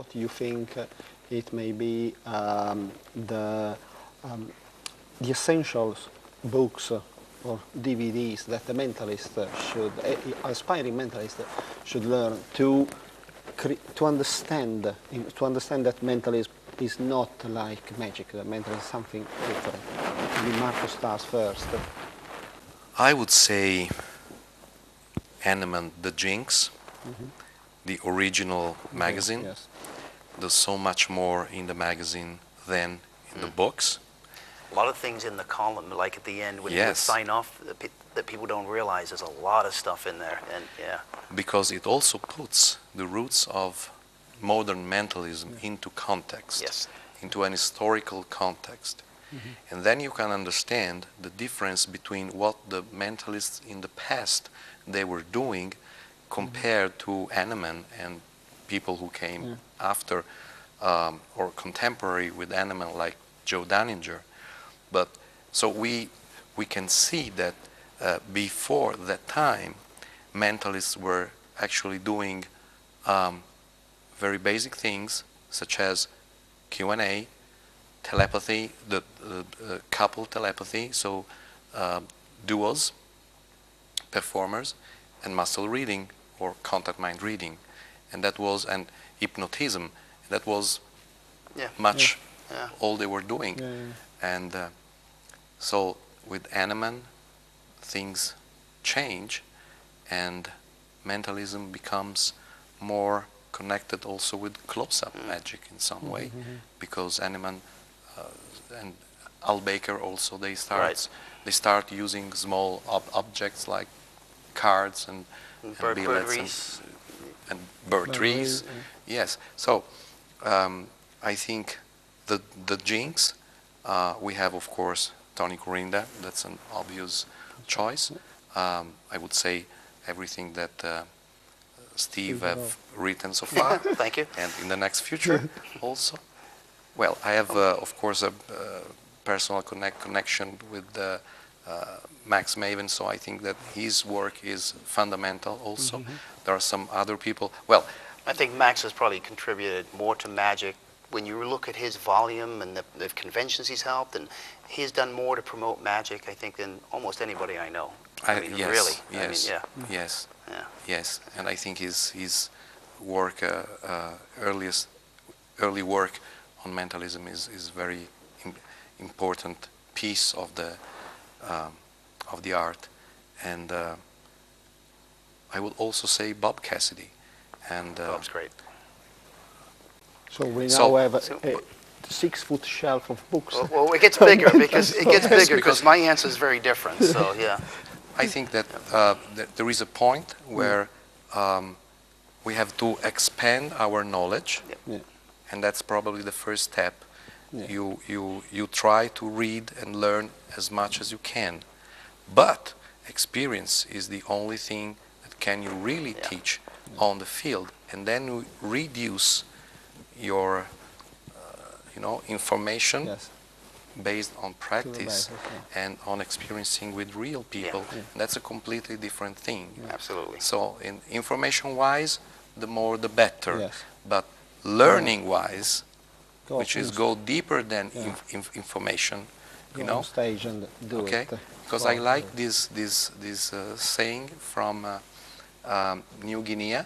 what you think it may be the essentials books or DVDs that the mentalist should, aspiring mentalist should learn to understand that mentalism is not like magic. That mentalism is something different. Maybe Marco starts first. I would say Animan, the Jinx, the original magazine. Yes. There's so much more in the magazine than in the books. A lot of things in the column, like at the end when you Yes. sign off, that people don't realize there's a lot of stuff in there, and yeah. Because it also puts the roots of modern mentalism into context, Yes. into an historical context. And then you can understand the difference between what the mentalists in the past they were doing compared to Animan and people who came after or contemporary with Animan like Joe Daninger. But so we can see that before that time, mentalists were actually doing very basic things such as Q&A, telepathy, the couple telepathy, so duos, performers, and muscle reading or contact mind reading, and that was and hypnotism. That was much all they were doing, and so with Animan, things change, and mentalism becomes more connected also with close-up magic in some way, because Animan and Al Baker also they start using small objects like cards and billets and bird trees. Yes. So I think the Jinx. We have of course Tony Corinda. That's an obvious choice. I would say everything that Steve have written so far. Thank you. And in the next future also. Well, I have, of course, a personal connection with Max Maven, so I think that his work is fundamental also. There are some other people. Well, I think Max has probably contributed more to magic. When you look at his volume and the conventions he's helped, and he's done more to promote magic, I think, than almost anybody I know. I mean, yes, really. yes, I mean, yes, yeah. yes. And I think his work, early work on mentalism is very important piece of the art, and I would also say Bob Cassidy, and Bob's great. So we now have a 6-foot shelf of books. Well, it gets bigger because my answer is very different. So yeah, I think that there is a point where we have to expand our knowledge. And that's probably the first step. You try to read and learn as much as you can, but experience is the only thing that can you really teach on the field, and then you reduce your information based on practice and on experiencing with real people. That's a completely different thing. Absolutely. So in information wise, the more the better, but learning wise, which is go deeper than information, you know, on stage and do it. Because I like this saying from New Guinea,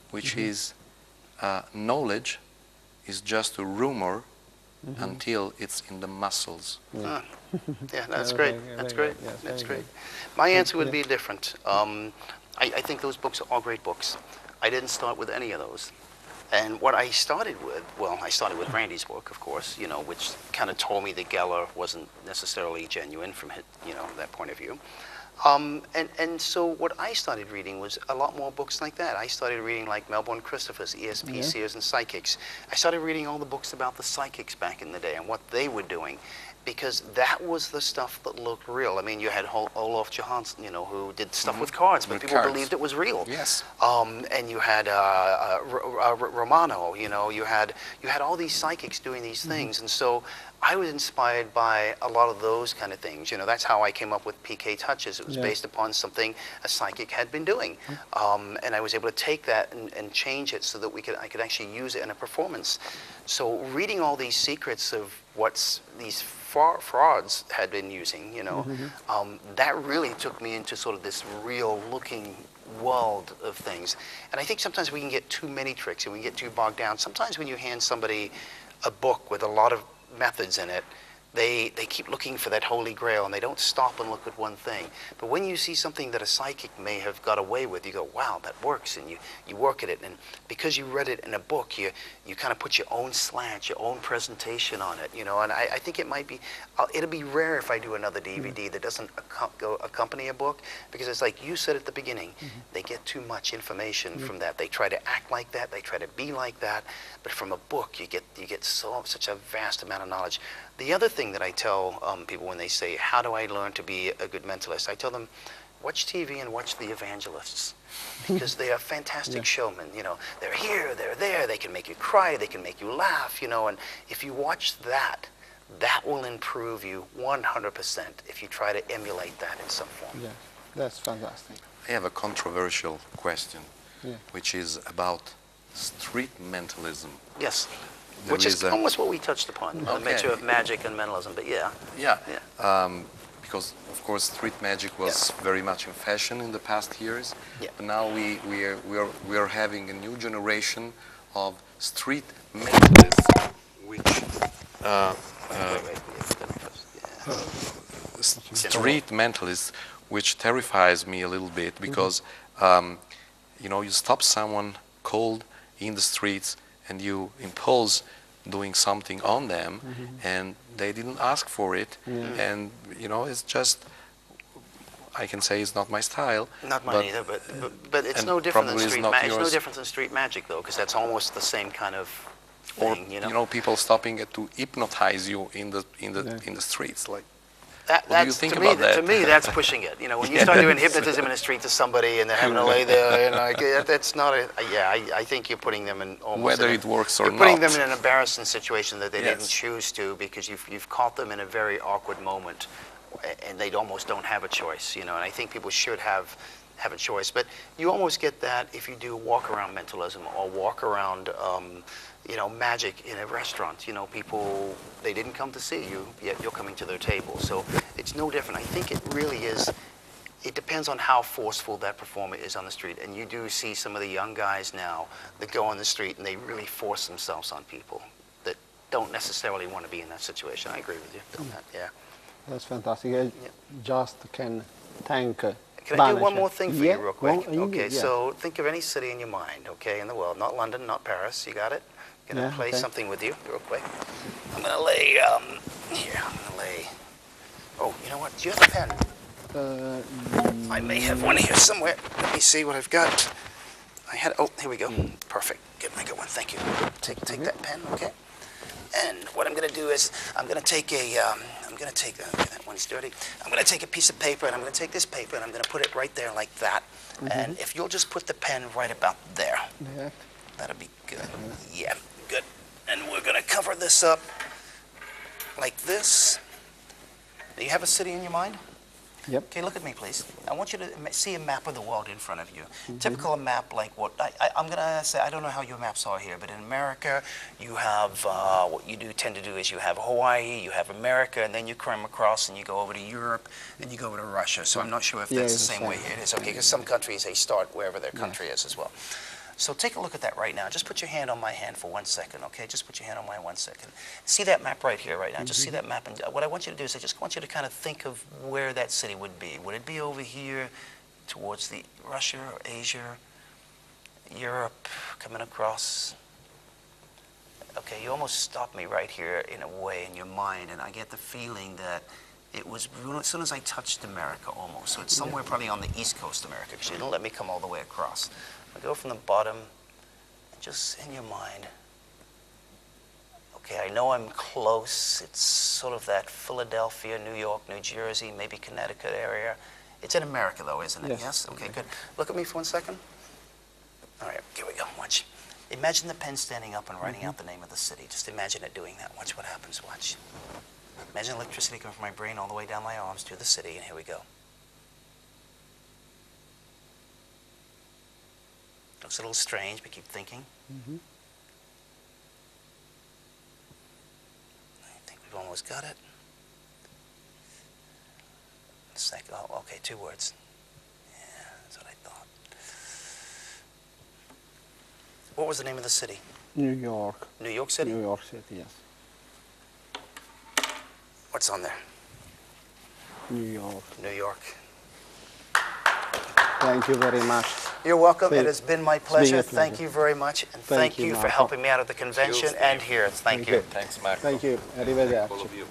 which is knowledge is just a rumor until it's in the muscles. Yeah, that's great. That's great. That's great. My answer would be different. I think those books are all great books. I didn't start with any of those. And what I started with, well, I started with Randy's book, of course, which kind of told me that Geller wasn't necessarily genuine from, that point of view. And so what I started reading was a lot more books like that. I started reading like Melbourne Christopher's ESP, Seers and Psychics. I started reading all the books about the psychics back in the day and what they were doing, because that was the stuff that looked real. I mean, you had Olaf Johansson, who did stuff with cards, but people believed it was real. Yes. And you had Romano, you had all these psychics doing these things. And so I was inspired by a lot of those kind of things. You know, that's how I came up with PK Touches. It was based upon something a psychic had been doing. And I was able to take that and change it so that I could actually use it in a performance. So reading all these secrets of what these frauds had been using, you know, that really took me into sort of this real looking world of things. And I think sometimes we can get too many tricks and we get too bogged down. Sometimes when you hand somebody a book with a lot of methods in it, they keep looking for that holy grail and they don't stop and look at one thing. But when you see something that a psychic may have got away with, you go, wow, that works, and you work at it. And because you read it in a book, you kind of put your own slant, your own presentation on it, you know. And I think it might be, it'll be rare if I do another DVD that doesn't accompany a book, because it's like you said at the beginning, they get too much information from that. They try to act like that, they try to be like that, but from a book you get such a vast amount of knowledge. The other thing that I tell people when they say, how do I learn to be a good mentalist? I tell them, watch TV and watch the evangelists, because they are fantastic showmen. You know, they're here, they're there, they can make you cry, they can make you laugh, you know, and if you watch that, that will improve you 100% if you try to emulate that in some form. Yeah, that's fantastic. I have a controversial question, which is about street mentalism. Yes. Which is almost what we touched upon, the mixture of magic and mentalism, but yeah. Because of course street magic was very much in fashion in the past years, but now we are having a new generation of street mentalists, which street mentalists, which terrifies me a little bit, because you know, you stop someone cold in the streets and you impose doing something on them, and they didn't ask for it, and you know, it's just, I can say it's not my style. Not mine either, but it's no different than street magic. It's no different than street magic though, because that's almost the same kind of thing, or, you know, people stopping to hypnotize you in the streets, like. What do you think about that? To me, that's pushing it. You know, when you start doing hypnotism in the street to somebody and they're having to lay there, you know, that's not a. I think you're putting them in almost. Whether it works or not. You're putting them in an embarrassing situation that they didn't choose to, because you've caught them in a very awkward moment, and they almost don't have a choice. You know, and I think people should have a choice, but you almost get that if you do walk around mentalism or walk around. You know, magic in a restaurant. You know, people, they didn't come to see you, yet you're coming to their table. So it's no different. I think it really is, it depends on how forceful that performer is on the street. And you do see some of the young guys now that go on the street and they really force themselves on people that don't necessarily want to be in that situation. I agree with you on that, That's fantastic. I just can thank Can I do one more thing for you real quick? Well, okay, so think of any city in your mind, okay, in the world. Not London, not Paris. You got it? I'm going to play something with you real quick. I'm going to lay, here, I'm going to lay, oh, you know what, do you have a pen? I may have one here somewhere. Let me see what I've got. Oh, here we go. Perfect. Get my good one, thank you. Take that pen, okay? And what I'm going to do is, I'm going to take that one's dirty. I'm going to take a piece of paper, and I'm going to take this paper, and I'm going to put it right there like that. And if you'll just put the pen right about there, that'll be good. Yeah, good. And we're going to cover this up like this. Do you have a city in your mind? Yep. Okay, look at me, please. I want you to see a map of the world in front of you. Typical map like what, I'm going to say, I don't know how your maps are here, but in America, you have, what you tend to do is you have Hawaii, you have America, and then you come across and you go over to Europe, and you go over to Russia. So I'm not sure if that's the same way it is. Okay, because some countries, they start wherever their country is as well. So take a look at that right now. Just put your hand on my hand for 1 second, okay? Just put your hand on mine 1 second. See that map right here, right now. Just see that map. And what I want you to do is I just want you to kind of think of where that city would be. Would it be over here towards the Russia or Asia, Europe, coming across? Okay, you almost stopped me right here in a way in your mind, and I get the feeling that it was as soon as I touched America almost. So it's somewhere probably on the East Coast of America, because you didn't let me come all the way across. I go from the bottom, just in your mind. Okay, I know I'm close. It's sort of that Philadelphia, New York, New Jersey, maybe Connecticut area. It's in America though, isn't it? Yes? Okay, good. Look at me for 1 second. All right, here we go, watch. Imagine the pen standing up and writing out the name of the city. Just imagine it doing that. Watch what happens. Watch. Imagine electricity coming from my brain all the way down my arms to the city, and here we go. Looks a little strange, but keep thinking. I think we've almost got it. Oh, okay, 2 words. Yeah, that's what I thought. What was the name of the city? New York. New York City? New York City, yes. What's on there? New York. New York. Thank you very much. You're welcome. Please. It has been my pleasure. It's been a pleasure. Thank you very much. And Thank thank you, you for Marco. helping me out at the convention and here. Thank you. Thanks, Marco. Thank you. Arrivederci. All of you.